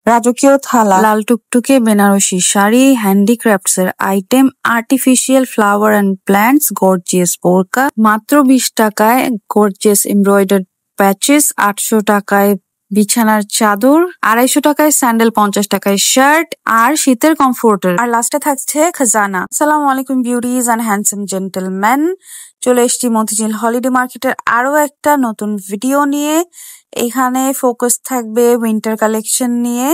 রাজকীয় থালা, লাল টুকটুকে বেনারসি শাড়ি, হ্যান্ডিক্রাফটস এর item, artificial flower and plants, gorgeous বোরকা মাত্র 20 টাকায়, গর্জিয়াস এমব্রয়ডার্ড প্যাচেস 800 টাকায়, বিছানার চাদর 250 টাকায়, স্যান্ডেল 50 টাকায়, শার্ট আর শীতের কমফোর্টার। আর লাস্টে থাকছে খাজানা। আসসালামু আলাইকুম বিউটিজ অ্যান্ড হ্যান্ডসাম জেন্টলম্যান, চলে এসেছি মতিঝিল হলিডে মার্কেটের আরো একটা নতুন ভিডিও নিয়ে। এখানে ফোকাস থাকবে উইন্টার কালেকশন নিয়ে,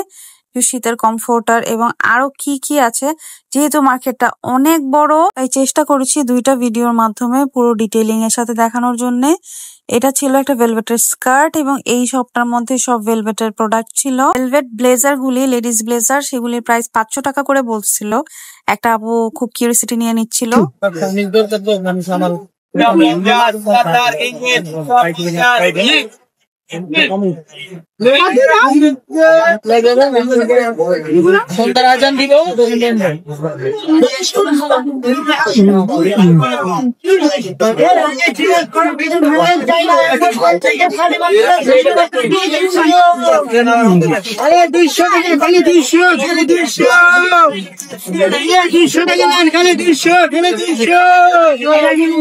শীতের কমফোর্টার এবং আরো কি কি আছে। যেহেতু মার্কেটটা অনেক বড়, তাই চেষ্টা করেছি দুইটা ভিডিওর মাধ্যমে পুরো ডিটেইলিং এর সাথে দেখানোর জন্য। এটা ছিল একটা ভেলভেটের স্কার্ট এবং এই শপটার মধ্যে সব ভেলভেটের প্রোডাক্ট ছিল। ভেলভেট ব্লেজার গুলি, লেডিস ব্লেজার, সেগুলির প্রাইস 500 টাকা করে বলছিল। একটা আপু খুব কিউরিওসিটি নিয়ে নিচ্ছিল।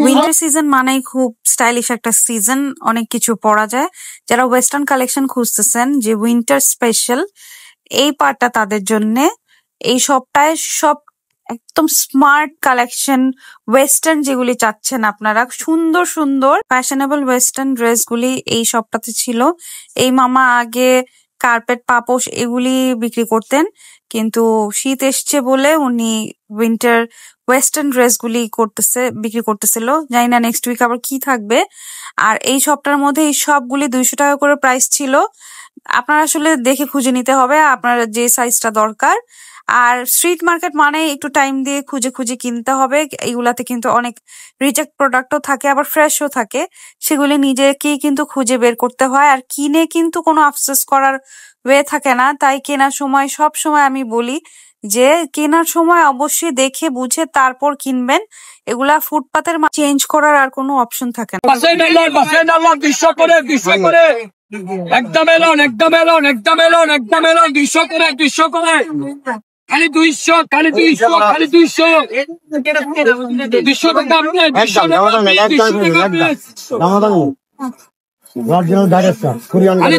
উইন্টার সিজন মানেই খুব স্টাইলিশ একটা সিজন, অনেক কিছু পরা যায়। যারা ওয়েস্টার্ন কালেকশন খুঁজতেছেন, যে উইন্টার স্পেশাল এই পার্টটা তাদের জন্য। এই সবটায় সব একদম স্মার্ট কালেকশন, ওয়েস্টার্ন যেগুলি চাচ্ছেন আপনারা, সুন্দর সুন্দর ফ্যাশনেবল ওয়েস্টার্ন ড্রেসগুলি এই সবটাতে ছিল। এই মামা আগে কার্পেট, পাপোশ এগুলি বিক্রি করতেন, কিন্তু শীত এসছে বলে উনি উইন্টার ওয়েস্টার্ন ড্রেসগুলি বিক্রি করতেছিল। জানি না নেক্সট উইক আবার কি থাকবে। আর এই সবটার মধ্যে এই সবগুলি 200 টাকা করে প্রাইস ছিল। আপনারা আসলে দেখে খুঁজে নিতে হবে আপনার যে সাইজটা দরকার। আর স্ট্রিট মার্কেট মানে একটু টাইম দিয়ে খুঁজে খুঁজে কিনতে হবে। এইগুলাতে কিন্তু অনেক রিজেক্ট প্রোডাক্টও থাকে, আবার ফ্রেশও থাকে। সেগুলি নিজেকেই কিন্তু খুঁজে বের করতে হয়, আর কিনে কিন্তু কোনো আফসোস করার ওয়ে থাকে না। তাই কেনার সময় সব সময় আমি বলি যে কেনার সময় অবশ্যই দেখে বুঝে তারপর কিনবেন। এগুলা ফুটপাতের চেঞ্জ করার আর কোনো অপশন থাকে না। একদম এলন 200 করে খালি 200 খালি 200 খালি 200 200 টাকা আপনি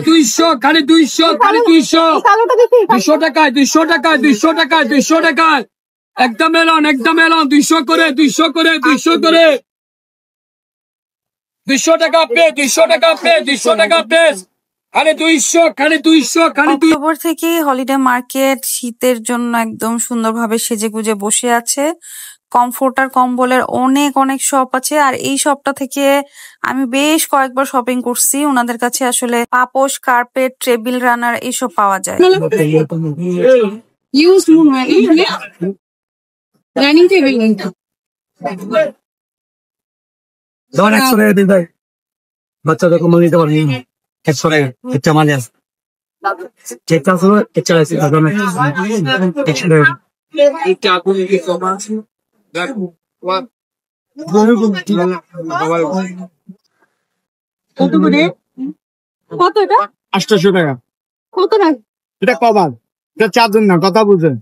200 খালি 200 খালি 200 খালি 200 200 টাকায় 200 টাকায় 200 টাকায় 200 টাকায় একদম এলন 200 করে 200 করে 200 করে 200 টাকা পে 200 টাকা পে 200 টাকা পে খালি 200 খালি 200 খালি। অক্টোবর থেকে হলিডে মার্কেট শীতের জন্য একদম সুন্দরভাবে সেজেগুজে বসে আছে। কমফোর্টার কম্বলের অনেক অনেক শপ আছে, আর এই শপটা থেকে আমি বেশ কয়েকবার শপিং করছি। ওনাদের কাছে আসলে পাপোশ, কার্পেট, টেবিল রানার এইসব পাওয়া যায়। বাচ্চাদের কম নিতে পারি 100 টাকা একটা মাঝে আছে চেকটা আছে একটা আছে আগামী 100 টাকা এটা আগুন কি কম আছে কত করে কত এটা 800 টাকা কত টাকা এটা কভার, এটা চাদর না, কথা বুঝেন।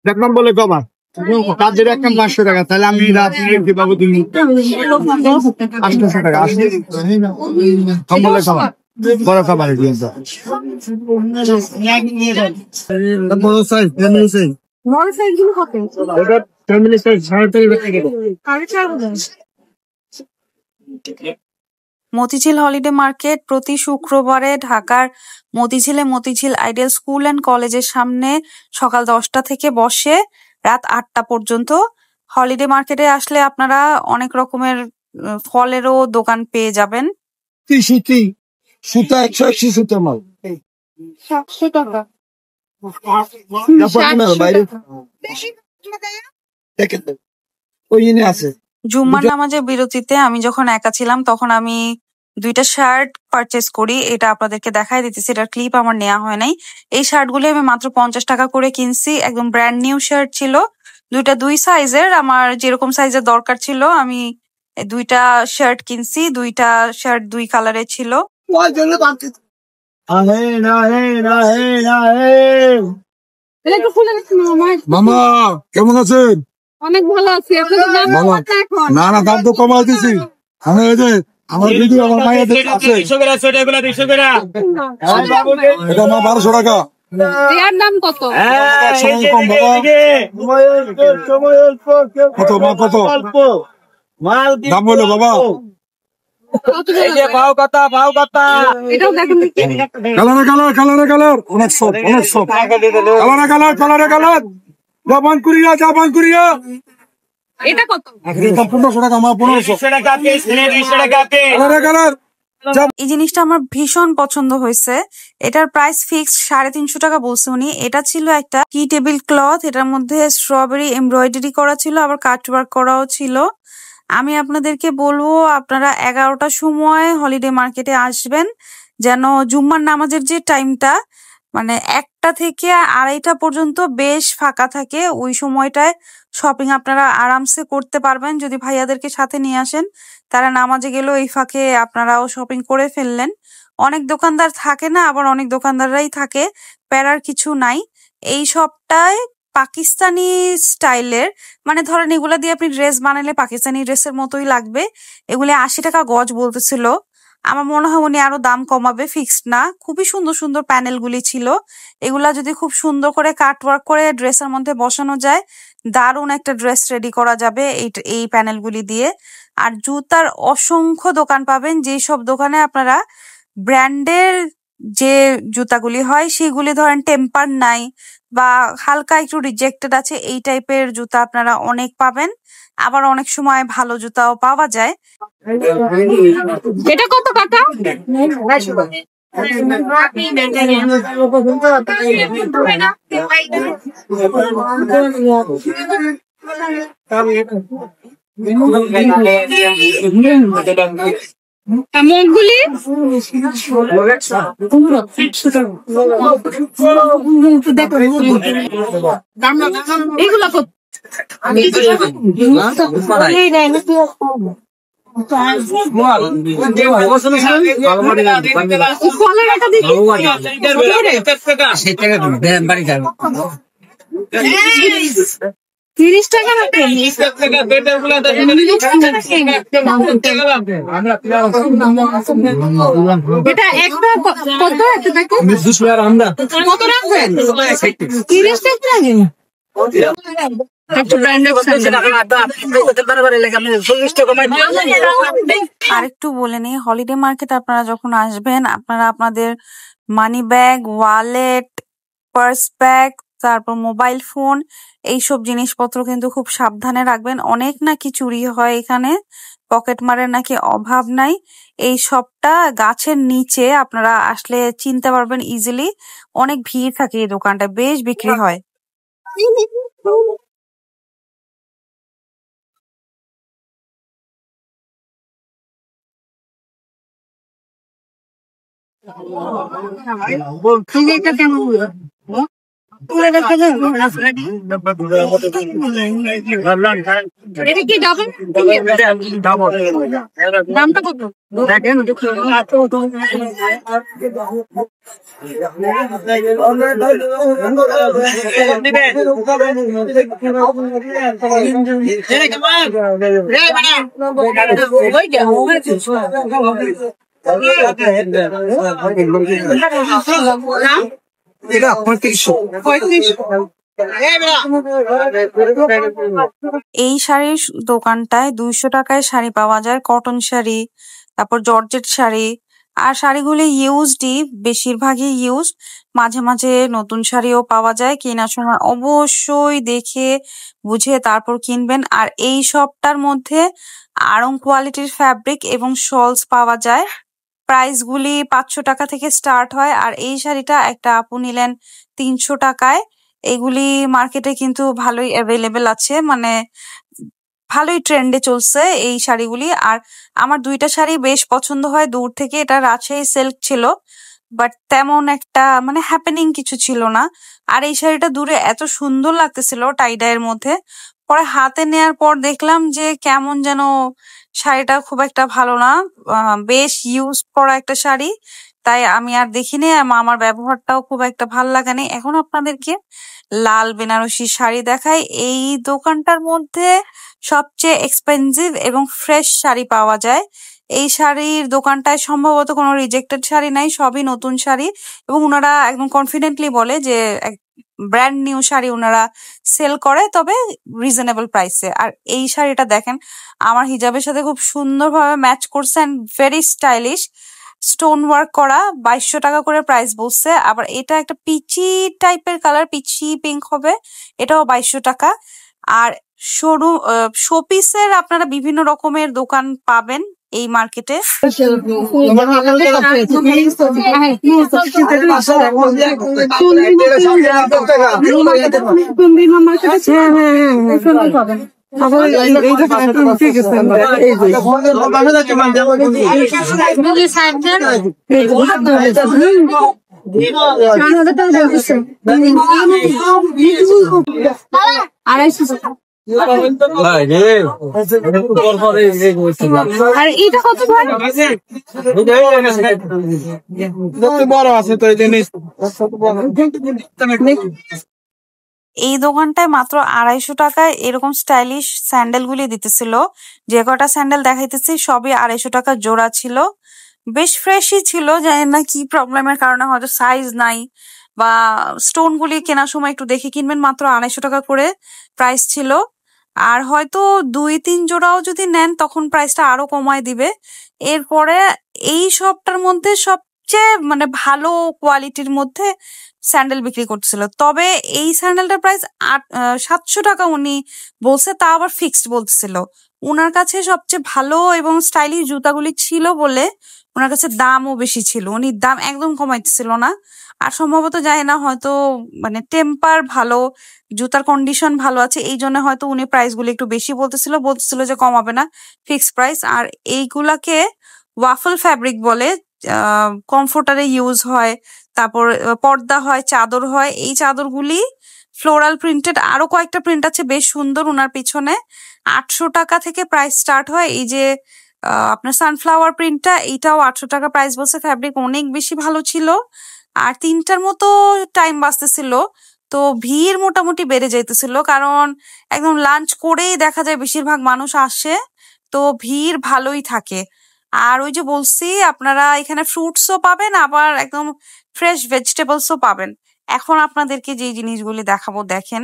দেখলাম বলে কভার কাজের একটা 500 টাকা, তাহলে আমি রাত্রি পাবো তুমি 800 টাকা কম্বলের খাবার, বড় খাবার বড় সাইজ ফ্যামিলি সাইজ, বড় সাইজ গুলো কত? এটা family size 3.5 Motijheel holiday market প্রতি শুক্রবারে ঢাকার মতিঝিলে মতিঝিল আইডিয়াল স্কুল অ্যান্ড কলেজের সামনে সকাল 10টা থেকে বসে রাত 8টা পর্যন্ত। হলিডে মার্কেটে আসলে আপনারা অনেক রকমের ফলেরও দোকান পেয়ে যাবেন। সুতা 180 সুতা মাল 700 টাকা আছে। জুম্মার নামাজের বিরতিতে আমি যখন একা ছিলাম তখন আমি 2টা শার্ট পারচেজ করি। এটা আপনাদেরকে দেখাই দিতেছি, এটার ক্লিপ আমার নেওয়া হয় নাই। এই শার্টগুলি আমি মাত্র 50 টাকা করে কিনছি, একদম ব্র্যান্ড নিউ শার্ট ছিল। 2 সাইজের, আমার যেরকম সাইজের দরকার ছিল আমি 2টা শার্ট কিনছি। 2টা শার্ট 2 কালারের ছিল। আহেন আহেন আহেন আহেন। মামা কেমন আছেন? অনেক ভালো আছি। না না, দাম তো কমাই দিছি। আমি এই যে আমার ভিডিও আমার মায়ের আছে, এটা আমার 1200 টাকা। দাম কত? কম বাবা, কত মা কত দাম বললো বাবা? এটাও দেখুন। কালারে কালার কালারে কালার অনেক সব অনেক সব কালারে কালার কালারে colour. Japan Korea Japan Korea. এটা কত? 1500 টাকা আমার 1500 কালারে কালার। এই জিনিসটা আমার ভীষণ পছন্দ হয়েছে। এটার প্রাইস ফিক্সড 350 টাকা বলছে উনি। এটা ছিল একটা টি টেবিল ক্লথ, এটার মধ্যে স্ট্রবেরি এমব্রয়ডারি করা ছিল, আবার কাটওয়ার্ক করাও ছিল। আমি আপনাদেরকে বলবো আপনারা 11টার সময় হলিডে মার্কেটে আসবেন, যেন জুম্মার নামাজের যে টাইমটা মানে 1টা থেকে 2:30 পর্যন্ত বেশ ফাঁকা থাকে। ওই সময়টায় শপিং আপনারা আরামসে করতে পারবেন যদি ভাইয়াদেরকে সাথে নিয়ে আসেন। তারা নামাজে গেলেও এই ফাঁকে আপনারাও শপিং করে ফেললেন। অনেক দোকানদার থাকে না, আবার অনেক দোকানদাররাই থাকে, প্যারার কিছু নাই। এই সবটায় পাকিস্তানি স্টাইলের, মানে ধরেন এগুলা দিয়ে আপনি ড্রেস বানালে পাকিস্তানি ড্রেসের মতোই লাগবে। এগুলি 80 টাকা গজ বলতেছিল। আমার মনে হয় উনি আরো দাম কমাবে, ফিক্সড না। খুবই সুন্দর সুন্দর প্যানেল গুলি ছিল। এগুলা যদি খুব সুন্দর করে কাট ওয়ার্ক করে ড্রেসের মধ্যে বসানো যায়, দারুণ একটা ড্রেস রেডি করা যাবে এই প্যানেল গুলি দিয়ে। আর জুতার অসংখ্য দোকান পাবেন, যেই সব দোকানে আপনারা ব্র্যান্ডের যে জুতাগুলি হয় সেগুলি ধরেন টেম্পার নাই বা হালকা একটু রিজেক্টেড আছে, এই টাইপের জুতা আপনারা অনেক পাবেন। আবার অনেক সময় ভালো জুতাও পাওয়া যায়। এটা কত টাকা? মগগুলি এগুলো কত? তিরিশ টাকা এটা একটা কত? কত রাখবেন? 30 টাকা আরেকটু বলে নিই, হলিডে মার্কেট আপনারা যখন আসবেন আপনারা আপনাদের money bag, wallet, purse bag, তারপর মোবাইল ফোন, এইসব জিনিসপত্র কিন্তু খুব সাবধানে রাখবেন। অনেক নাকি চুরি হয় এখানে, পকেট মারের নাকি অভাব নাই। এই সবটা গাছের নিচে আপনারা আসলে চিনতে পারবেন ইজিলি। অনেক ভিড় থাকে এই দোকানটা, বেশ বিক্রি হয়। এটা কি ডাবল? দামটা কত? এটা 3500। এই শাড়ির দোকানটায় 200 টাকায় শাড়ি পাওয়া যায়, কটন শাড়ি, তারপর জর্জেট শাড়ি। আর শাড়িগুলি ইউজডই, বেশিরভাগই ইউজ। মাঝে মাঝে নতুন শাড়িও পাওয়া যায়। কেনার সময় অবশ্যই দেখে বুঝে তারপর কিনবেন। আর এই শপটার মধ্যে আড়ং কোয়ালিটির ফ্যাব্রিক এবং শলস পাওয়া যায়। প্রাইস গুলি 500 টাকা থেকে স্টার্ট হয়। আর এই শাড়িটা একটা আপু নিলেন 300 টাকায়। এগুলি মার্কেটে কিন্তু ভালোই অ্যাভেলেবেল আছে, মানে ভালোই ট্রেন্ডে চলছে এই শাড়িগুলি। আর আমার 2টা শাড়ি বেশ পছন্দ হয় দূর থেকে। এটা রাজশাহী সিল্ক ছিল, বাট তেমন একটা মানে হ্যাপেনিং কিছু ছিল না। আর এই শাড়িটা দূরে এত সুন্দর লাগতেছিল টাই ডাইয়ের মধ্যে, পরে হাতে নেয়ার পর দেখলাম যে কেমন যেন শাড়িটা খুব একটা ভালো না। বেশ ইউজ করা একটা শাড়ি, তাই আমি আর দেখিনি, আমার ব্যবহারটাও খুব একটা ভাল লাগে না। এখন আপনাদেরকে লাল বেনারসি শাড়ি দেখাই। এই দোকানটার মধ্যে সবচেয়ে এক্সপেন্সিভ এবং ফ্রেশ শাড়ি পাওয়া যায়। এই শাড়ির দোকানটায় সম্ভবত কোনো রিজেক্টেড শাড়ি নাই, সবই নতুন শাড়ি, এবং ওনারা একদম কনফিডেন্টলি বলে যে ব্র্যান্ড নিউ শাড়ি ওনারা সেল করে, তবে রিজনেবল প্রাইসে। আর এই শাড়িটা দেখেন, আমার হিজাবের সাথে খুব সুন্দরভাবে ম্যাচ করছে and very stylish. Stone work করা, 2200 টাকা করে প্রাইস বলছে। আবার এটা একটা পিচি টাইপের কালার, পিচি পিঙ্ক হবে, এটাও 2200 টাকা। আর শোরুম শোপিসের আপনারা বিভিন্ন রকমের দোকান পাবেন এই মার্কেটে। আর এটা কত বড় আছে তো এই জিনিস। এই দোকানটায় মাত্র 250 টাকায় এরকম স্টাইলিশ স্যান্ডেল গুলি দিতেছিল। যে কটা স্যান্ডেল দেখাইতেছি সবই 250 টাকা জোড়া ছিল। বেশ ফ্রেশই ছিল, জানি না কি প্রবলেমের কারণে, হয়তো সাইজ নাই বা স্টোন গুলি কেনার সময় একটু দেখে কিনবেন। মাত্র 250 টাকা করে প্রাইস ছিল। আর হয়তো 2-3 জোড়াও যদি নেন তখন প্রাইসটা আরো কমায় দিবে। এরপরে এই শপটার মধ্যে সবচেয়ে ভালো কোয়ালিটির মধ্যে স্যান্ডেল বিক্রি করতেছিল। তবে এই স্যান্ডেলটার প্রাইস 700 টাকা উনি বলছে, তা আবার ফিক্সড বলতেছিল। উনার কাছে সবচেয়ে ভালো এবং স্টাইলিশ জুতাগুলি ছিল বলে ওনার কাছে দামও বেশি ছিল, উনি দাম একদম কমাইতেছিল না। আর সম্ভবত জানি না, হয়তো টেম্পার ভালো, জুতার কন্ডিশন ভালো আছে, এই জন্য হয়তো উনি প্রাইস গুলি একটু বেশি বলতেছিল যে কমাবে না, ফিক্সড প্রাইস। আর এইগুলাকে ওয়াফল ফ্যাব্রিক বলে, কমফোর্টারে ইউজ হয়, তারপর পর্দা হয়, চাদর হয়। এই চাদরগুলি ফ্লোরাল প্রিন্টেড, আরো কয়েকটা প্রিন্ট আছে বেশ সুন্দর ওনার পিছনে। 800 টাকা থেকে প্রাইস স্টার্ট হয়। এই যে আপনার সানফ্লাওয়ার প্রিন্টটা, এইটাও 800 টাকা প্রাইস বলছে। ফ্যাব্রিক অনেক বেশি ভালো ছিল। আর 3টার মতো টাইম বাঁচতেছিল, তো ভিড় মোটামুটি বেড়ে যাইতেছিল, কারণ একদম লাঞ্চ করেই দেখা যায় বেশিরভাগ মানুষ আসে, তো ভিড় ভালোই থাকে। আর ওই যে বলছি, আপনারা এখানে ফ্রুটসও পাবেন, আবার একদম ফ্রেশ ভেজিটেবলসও পাবেন। এখন আপনাদেরকে যে জিনিসগুলি দেখাবো দেখেন,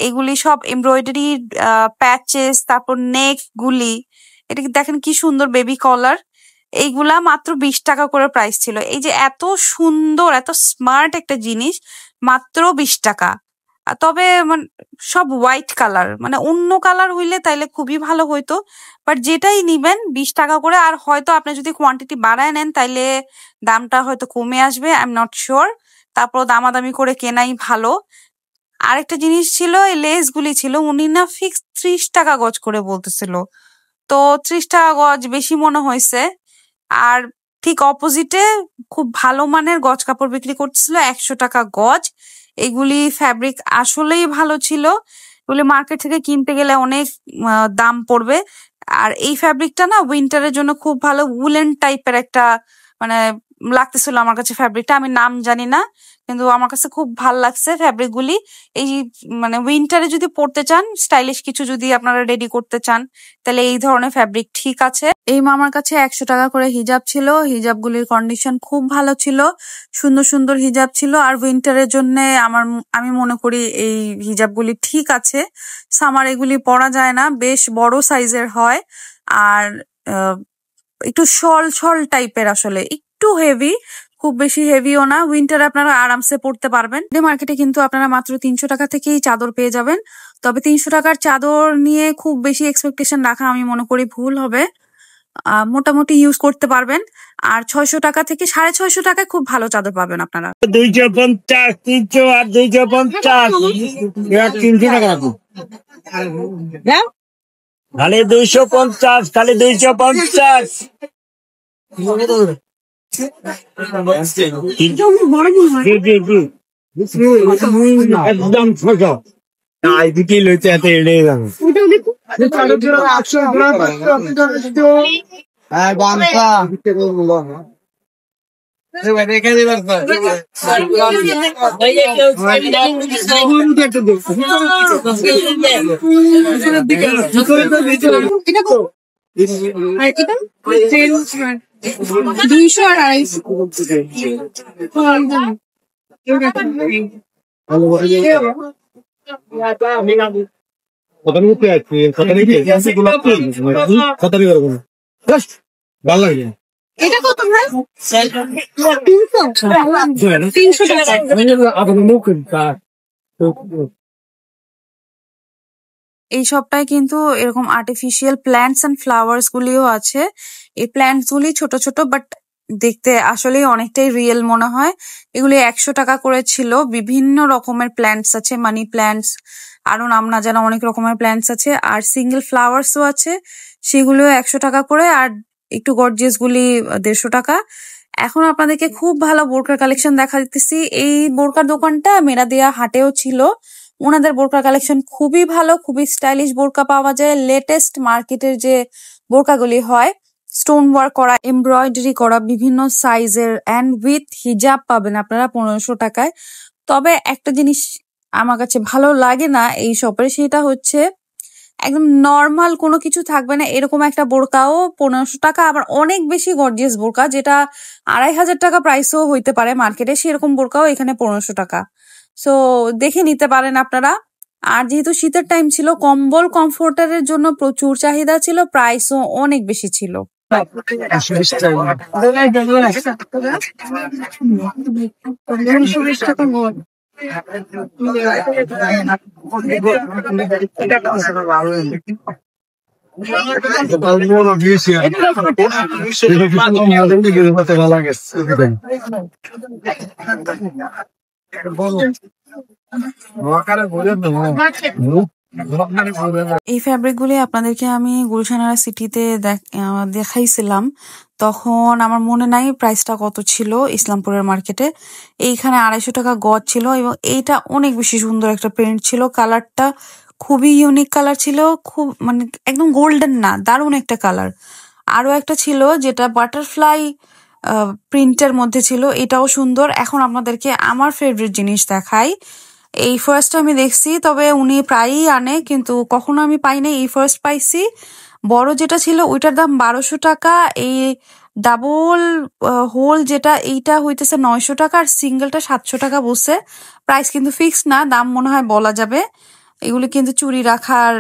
এগুলি সব এমব্রয়ডারি প্যাচেস, তারপর নেক গুলি, এটা দেখেন কি সুন্দর বেবি কলার। এইগুলা মাত্র 20 টাকা করে প্রাইস ছিল। এই যে এত সুন্দর, এত স্মার্ট একটা জিনিস, মাত্র 20 টাকা। তবে সব হোয়াইট কালার, অন্য কালার হইলে তাইলে খুবই ভালো হইতো, বাট যেটাই নিবেন 20 টাকা করে। আর হয়তো আপনি যদি কোয়ান্টিটি বাড়ায় নেন তাইলে দামটা হয়তো কমে আসবে, আই এম নট শিওর। তারপর দামাদামি করে কেনাই ভালো। আরেকটা জিনিস ছিল, এই লেস গুলি ছিল, উনি না ফিক্স 30 টাকা গজ করে বলতেছিল, তো 30 টাকা গজ বেশি মনে হয়েছে। আর ঠিক অপোজিটে খুব ভালো মানের গজ কাপড় বিক্রি করতেছিল 100 টাকা গজ। এগুলি ফ্যাব্রিক আসলেই ভালো ছিল, এগুলি মার্কেট থেকে কিনতে গেলে অনেক দাম পড়বে। আর এই ফ্যাব্রিকটা না উইন্টারের জন্য খুব ভালো, উলেন টাইপের একটা লাগতেছিল আমার কাছে ফ্যাব্রিকটা, আমি নাম জানি না, কিন্তু আমার কাছে খুব ভাল লাগছে ফ্যাব্রিক গুলি। এই উইন্টারে যদি পরতে চান, স্টাইলিশ কিছু যদি আপনারা রেডি করতে চান, তাহলে এই ধরনের ফ্যাব্রিক ঠিক আছে। এই মামার কাছে 100 টাকা করে হিজাব ছিল, হিজাবগুলির কন্ডিশন খুব ভালো ছিল, সুন্দর সুন্দর হিজাব ছিল। আর উইন্টারের জন্য আমি মনে করি এই হিজাবগুলি ঠিক আছে। সামার এগুলি পরা যায় না, বেশ বড় সাইজের হয়, আর একটু শল টাইপের, আসলে একটু হেভি, খুব বেশি হেভিও না। উইন্টারে আপনারা আরামসে পড়তে পারবেন। মার্কেটে কিন্তু আপনারা মাত্র 300 টাকা থেকেই চাদর পেয়ে যাবেন। তবে 300 টাকার চাদর নিয়ে খুব বেশি এক্সপেকটেশন রাখা আমি মনে করি ভুল হবে। মোটামুটি ইউজ করতে পারবেন। আর 600 টাকা থেকে 650 টাকায় খুব ভালো চাদর পাবেন আপনারা। 250, 300 আর 250, 300 টাকা রাখো। খালি 250, খালি 250। একদম ছোট বিক্রি লইতে এত এড়ে যাবে। এটা কত? আর এটা 200 আর 250। কত নিতে আছে কত নিতে আছে গোলাপ ফুল কত নিতে পারবো জাস্ট ভালো লাগে এটা কত ভাই? 300 টাকা। আপনার মুখ কা এই সবটাই কিন্তু এরকম আর্টিফিশিয়াল প্ল্যান্টস এন্ড ফ্লাওয়ার্স গুলিও আছে। এই প্ল্যান্টস গুলি ছোট ছোট বাট দেখতে আসলেই অনেকটাই রিয়েল মনে হয়। এগুলি 100 টাকা করে ছিল। বিভিন্ন রকমের প্ল্যান্টস আছে, মানি প্ল্যান্টস, আরো নাম না জানা অনেক রকমের প্ল্যান্টস আছে, আর সিঙ্গেল ফ্লাওয়ার্সও আছে, সেগুলোও 100 টাকা করে, আর একটু গর্জিয়াস গুলি 150 টাকা। এখন আপনাদেরকে খুব ভালো বোরকার কালেকশন দেখা দিতেছি। এই বোরকার দোকানটা মেরাদিয়া হাটেও ছিল। ওনাদের বোরকা কালেকশন খুবই ভালো, খুবই স্টাইলিশ বোরকা পাওয়া যায়। লেটেস্ট মার্কেটের যে বোরকাগুলি হয়, স্টোন ওয়ার্ক করা, এমব্রয়ডারি করা, বিভিন্ন সাইজের অ্যান্ড উইথ হিজাব পাবেন আপনারা 1500 টাকায়। তবে একটা জিনিস আমার কাছে ভালো লাগে না এই শপে, সেটা হচ্ছে একদম নর্মাল কোনো কিছু থাকবে না এরকম একটা বোরকাও 1500 টাকা, আবার অনেক বেশি গর্জিয়াস বোরকা যেটা 2500 টাকা প্রাইসও হইতে পারে মার্কেটে, সেরকম বোরকাও এখানে 1500 টাকা। সো দেখে নিতে পারেন আপনারা। আর যেহেতু শীতের টাইম ছিল, কম্বল কমফোর্টারের জন্য প্রচুর চাহিদা ছিল, প্রাইসও অনেক বেশি ছিল। এই ফ্যাব্রিক গুলি আপনাদেরকে আমি গুলশানারা সিটিতে দেখাইছিলাম, তখন আমার মনে নাই প্রাইসটা কত ছিল ইসলামপুরের মার্কেটে। এইখানে 250 টাকা গজ ছিল, এবং এইটা অনেক বেশি সুন্দর একটা প্রিন্ট ছিল। কালারটা খুবই ইউনিক কালার ছিল, খুব মানে একদম গোল্ডেন না, দারুণ একটা কালার। আরো একটা ছিল যেটা বাটারফ্লাই প্রিন্টের মধ্যে ছিল, এটাও সুন্দর। এখন আপনাদেরকে আমার ফেভারিট জিনিস দেখাই। এই ফার্স্ট আমি দেখছি, তবে উনি প্রায়ই আনে, কিন্তু কখনো আমি পাই নাই, এই ফার্স্ট পাইছি। বড় যেটা ছিল ওইটার দাম 1200 টাকা, এই ডাবল হোল যেটা এইটা হইতেছে 900 টাকা, আর সিঙ্গেলটা 700 টাকা বলছে। প্রাইস কিন্তু ফিক্সড না, দাম মনে হয় বলা যাবে। এগুলি কিন্তু চুড়ি রাখার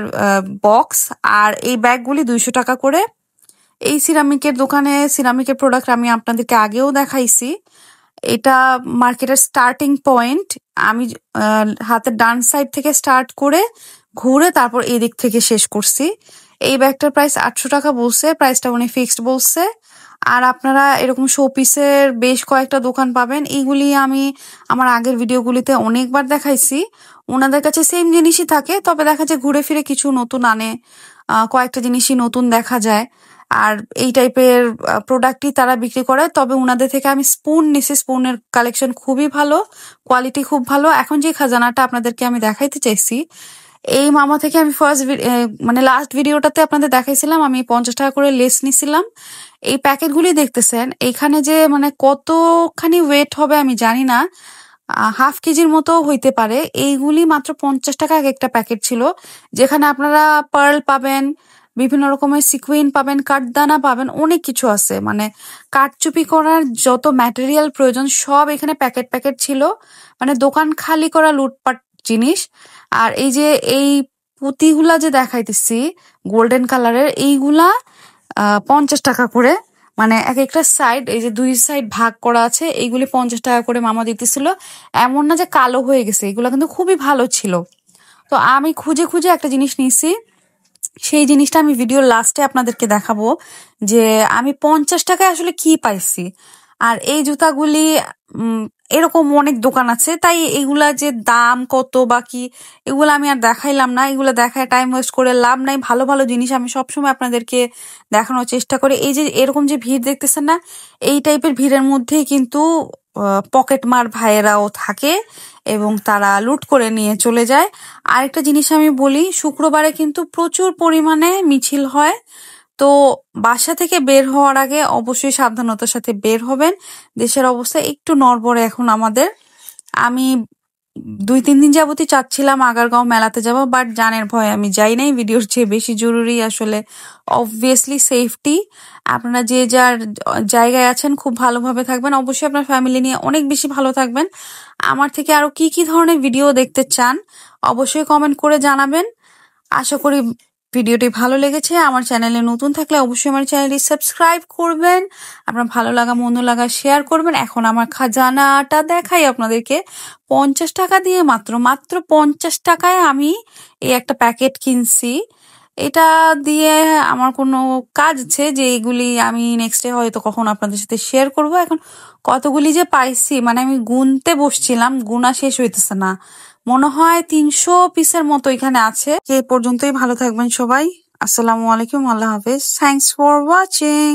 বক্স, আর এই ব্যাগগুলি 200 টাকা করে। এই সিরামিকের দোকানে সিরামিকের প্রোডাক্ট আমি আপনাদেরকে আগেও দেখাইছি। এটা মার্কেটের স্টার্টিং পয়েন্ট। আমি হাতের ডান সাইড থেকে স্টার্ট করে ঘুরে তারপর এই দিক থেকে শেষ করছি। এই ব্যাগটার প্রাইস 800 টাকা বলছে, প্রাইসটা উনি ফিক্সড বলছে। আর আপনারা এরকম শোপিসের বেশ কয়েকটা দোকান পাবেন, এইগুলি আমি আমার আগের ভিডিওগুলিতে অনেকবার দেখাইছি। ওনাদের কাছে সেম জিনিসই থাকে, তবে দেখা যায় ঘুরে ফিরে কিছু নতুন আনে, কয়েকটা জিনিসই নতুন দেখা যায়। আর এই টাইপের প্রোডাক্টই তারা বিক্রি করে। তবে উনাদের থেকে আমি স্পুন নিছি, স্পুনের কালেকশন খুবই ভালো, কোয়ালিটি খুব ভালো। এখন যে খাজানাটা আপনাদেরকে আমি দেখাইতে চাইছি, এই মামা থেকে আমি মানে লাস্ট ভিডিওটাতে আপনাদের দেখাইছিলাম, আমি 50 টাকা করে লেস নিছিলাম। এই প্যাকেটগুলি দেখতেছেন, এখানে যে মানে কতখানি ওয়েট হবে আমি জানি না, 1/2 কেজির মতো হইতে পারে। এইগুলি মাত্র 50 টাকা এক একটা প্যাকেট ছিল, যেখানে আপনারা পার্ল পাবেন, বিভিন্ন রকমের সিকুইন পাবেন, কাঠদানা পাবেন, অনেক কিছু আছে। মানে কাঠচুপি করার যত ম্যাটেরিয়াল প্রয়োজন সব এখানে প্যাকেট প্যাকেট ছিল, মানে দোকান খালি করা লুটপাট জিনিস। আর এই যে এই পুঁতিগুলা যে দেখাইতেছি গোল্ডেন কালারের, এইগুলা 50 টাকা করে, মানে এক একটা সাইড, এই যে 2 সাইড ভাগ করা আছে, এইগুলি 50 টাকা করে মামা দিতেছিল। এমন না যে কালো হয়ে গেছে, এগুলা কিন্তু খুবই ভালো ছিল। তো আমি খুঁজে খুঁজে একটা জিনিস নিছি, সেই জিনিসটা আমি ভিডিওর লাস্টে আপনাদেরকে দেখাবো যে আমি 50 টাকায় আসলে কি পাইছি। আর এই জুতাগুলি এরকম অনেক দোকান আছে, তাই এগুলা যে দাম কত বা কি এগুলো আমি আর দেখাইলাম না, এগুলো দেখায় টাইম ওয়েস্ট করে লাভ নাই। ভালো ভালো জিনিস আমি সবসময় আপনাদেরকে দেখানোর চেষ্টা করি। এই যে এরকম যে ভিড় দেখতেছেন না, এই টাইপের ভিড়ের মধ্যেই কিন্তু পকেটমার ভাইয়েরাও থাকে এবং তারা লুট করে নিয়ে চলে যায়। আরেকটা জিনিস আমি বলি, শুক্রবারে কিন্তু প্রচুর পরিমাণে মিছিল হয়, তো বাসা থেকে বের হওয়ার আগে অবশ্যই সাবধানতার সাথে বের হবেন। দেশের অবস্থা একটু নড়বড়ে এখন আমাদের। আমি 2-3 দিন যাবতই চাচ্ছিলাম আগারগাঁও মেলাতে যাব, বাট জানের ভয়ে আমি যাই নাই। ভিডিওর চেয়ে বেশি জরুরি আসলে অবভিয়াসলি সেফটি। আপনারা যে যার জায়গায় আছেন খুব ভালোভাবে থাকবেন, অবশ্যই আপনার ফ্যামিলি নিয়ে অনেক বেশি ভালো থাকবেন। আমার থেকে আরো কি কি ধরনের ভিডিও দেখতে চান অবশ্যই কমেন্ট করে জানাবেন। আশা করি ভিডিওটি ভালো লেগেছে। আমার চ্যানেলে নতুন থাকলে অবশ্যই আমার চ্যানেলটি সাবস্ক্রাইব করবেন। আপনার ভালো লাগা মন্দ লাগা শেয়ার করবেন। এখন আমার খাজানাটা দেখাই আপনাদেরকে। 50 টাকা দিয়ে মাত্র 50 টাকায় আমি এই একটা প্যাকেট কিনছি। এটা দিয়ে আমার কোনো কাজ আছে যে এগুলি আমি নেক্সট ডে হয়তো কখনো আপনাদের সাথে শেয়ার করব। এখন কতগুলি যে পাইছি, মানে আমি গুনতে বসছিলাম, গুনা শেষ হইতেছে না। মনে হয় 300 পিসের মতো এখানে আছে। এ পর্যন্তই, ভালো থাকবেন সবাই। আসসালামু আলাইকুম, আল্লাহ হাফেজ। Thanks for watching.